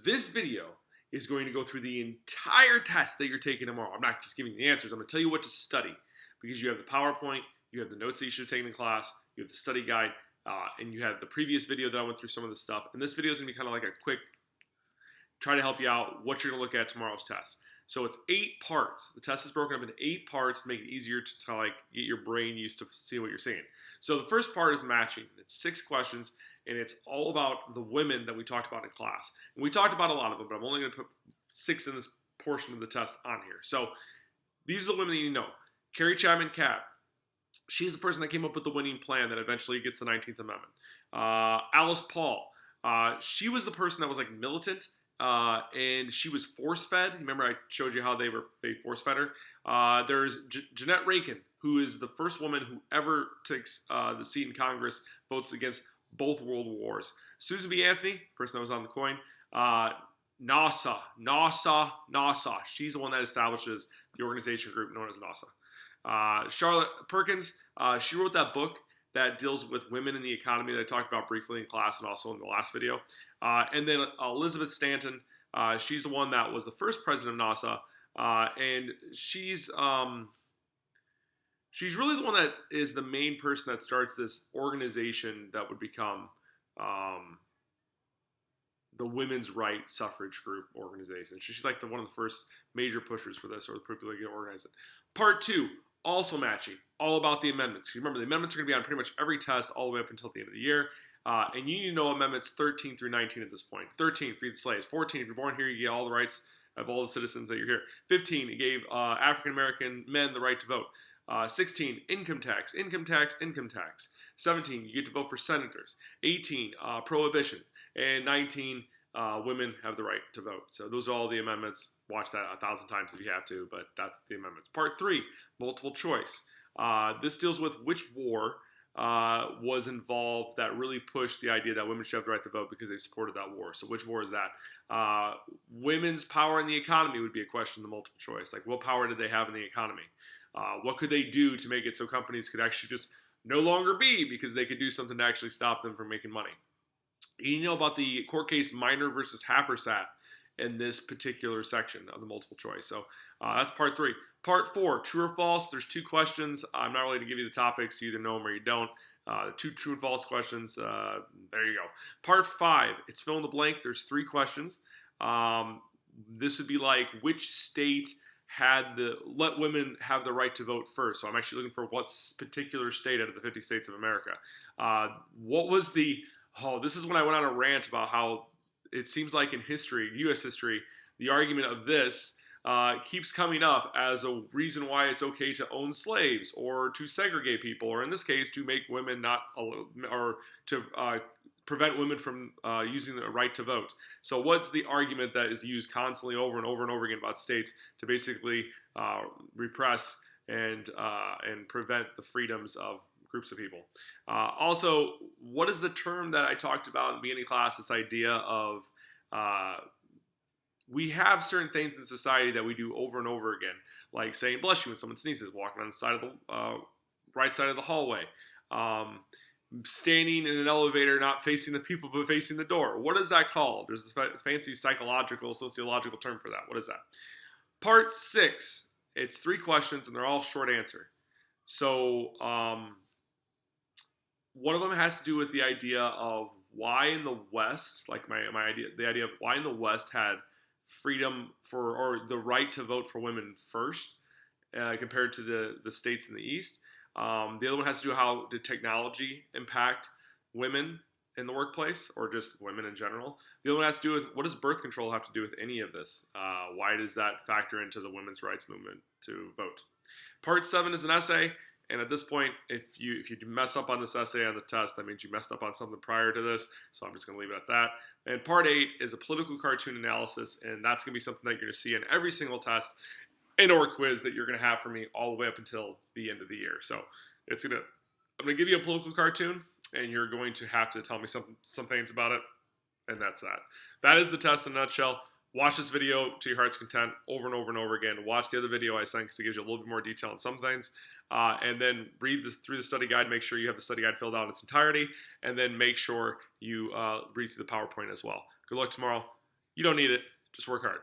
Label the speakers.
Speaker 1: This video is going to go through the entire test that you're taking tomorrow. I'm not just giving you the answers. I'm going to tell you what to study because you have the PowerPoint, you have the notes that you should have taken in class, you have the study guide, and you have the previous video that I went through some of the stuff. And this video is going to be kind of like a quick try to help you out what you're going to look at tomorrow's test. So it's 8 parts. The test is broken up into 8 parts to make it easier to like get your brain used to see what you're seeing. So the first part is matching. It's 6 questions, and it's all about the women that we talked about in class. And we talked about a lot of them, but I'm only going to put 6 in this portion of the test on here. So these are the women that you need to know. Carrie Chapman Catt. She's the person that came up with the winning plan that eventually gets the 19th Amendment. Alice Paul. She was the person that was like militant. And she was force-fed. Remember I showed you how they force-fed her? There's Jeannette Rankin, who is the first woman who ever takes the seat in Congress, votes against both world wars. Susan B. Anthony, person that was on the coin. NASA. She's the one that establishes the organization group known as NASA. Charlotte Perkins, she wrote that book that deals with women in the economy that I talked about briefly in class and also in the last video. And then Elizabeth Stanton, she's the one that was the first president of NASA, and she's really the one that is the main person that starts this organization that would become the women's rights suffrage group organization. She's like one of the first major pushers for this, or the people that get organized it. Part 2. Also matching, all about the amendments. Remember, the amendments are going to be on pretty much every test all the way up until the end of the year. And you need to know amendments 13 through 19 at this point. 13, free the slaves. 14, if you're born here, you get all the rights of all the citizens that you're here. 15, it gave African-American men the right to vote. 16, income tax. 17, you get to vote for senators. 18, prohibition. And 19, women have the right to vote. So those are all the amendments. Watch that 1,000 times if you have to, but that's the amendments. Part 3, multiple choice. This deals with which war was involved that really pushed the idea that women should have the right to vote because they supported that war. So which war is that? Women's power in the economy would be a question in the multiple choice. Like, what power did they have in the economy? What could they do to make it so companies could actually just no longer be because they could do something to actually stop them from making money? You know about the court case Minor versus Happersett in this particular section of the multiple choice. So that's part 3. Part 4, true or false. There's 2 questions. I'm not really going to give you the topics. You either know them or you don't. 2 true and false questions. There you go. Part 5, it's fill in the blank. There's 3 questions. This would be like, which state let women have the right to vote first? So I'm actually looking for what particular state out of the 50 states of America. This is when I went on a rant about how it seems like in history, U.S. history, the argument of this keeps coming up as a reason why it's okay to own slaves or to segregate people, or in this case, to make women or to prevent women from using the right to vote. So what's the argument that is used constantly over and over and over again about states to basically repress and prevent the freedoms of groups of people? Also, what is the term that I talked about in the beginning of class, this idea of we have certain things in society that we do over and over again, like saying bless you when someone sneezes, walking on the side of the right side of the hallway, standing in an elevator not facing the people but facing the door. What is that called? There's a fancy psychological, sociological term for that. What is that? Part 6, it's 3 questions and they're all short answer. So one of them has to do with the idea of why in the West, like the idea of why in the West had freedom or the right to vote for women first compared to the states in the East. The other one has to do with how did technology impact women in the workplace or just women in general. The other one has to do with what does birth control have to do with any of this? Why does that factor into the women's rights movement to vote? Part 7 is an essay. And at this point, if you mess up on this essay on the test, that means you messed up on something prior to this. So I'm just going to leave it at that. And part 8 is a political cartoon analysis. And that's going to be something that you're going to see in every single test and or quiz that you're going to have from me all the way up until the end of the year. So I'm going to give you a political cartoon, and you're going to have to tell me some things about it. And that's that. That is the test in a nutshell. Watch this video to your heart's content over and over and over again. Watch the other video I sent because it gives you a little bit more detail on some things. And then read through the study guide. Make sure you have the study guide filled out in its entirety. And then make sure you read through the PowerPoint as well. Good luck tomorrow. You don't need it. Just work hard.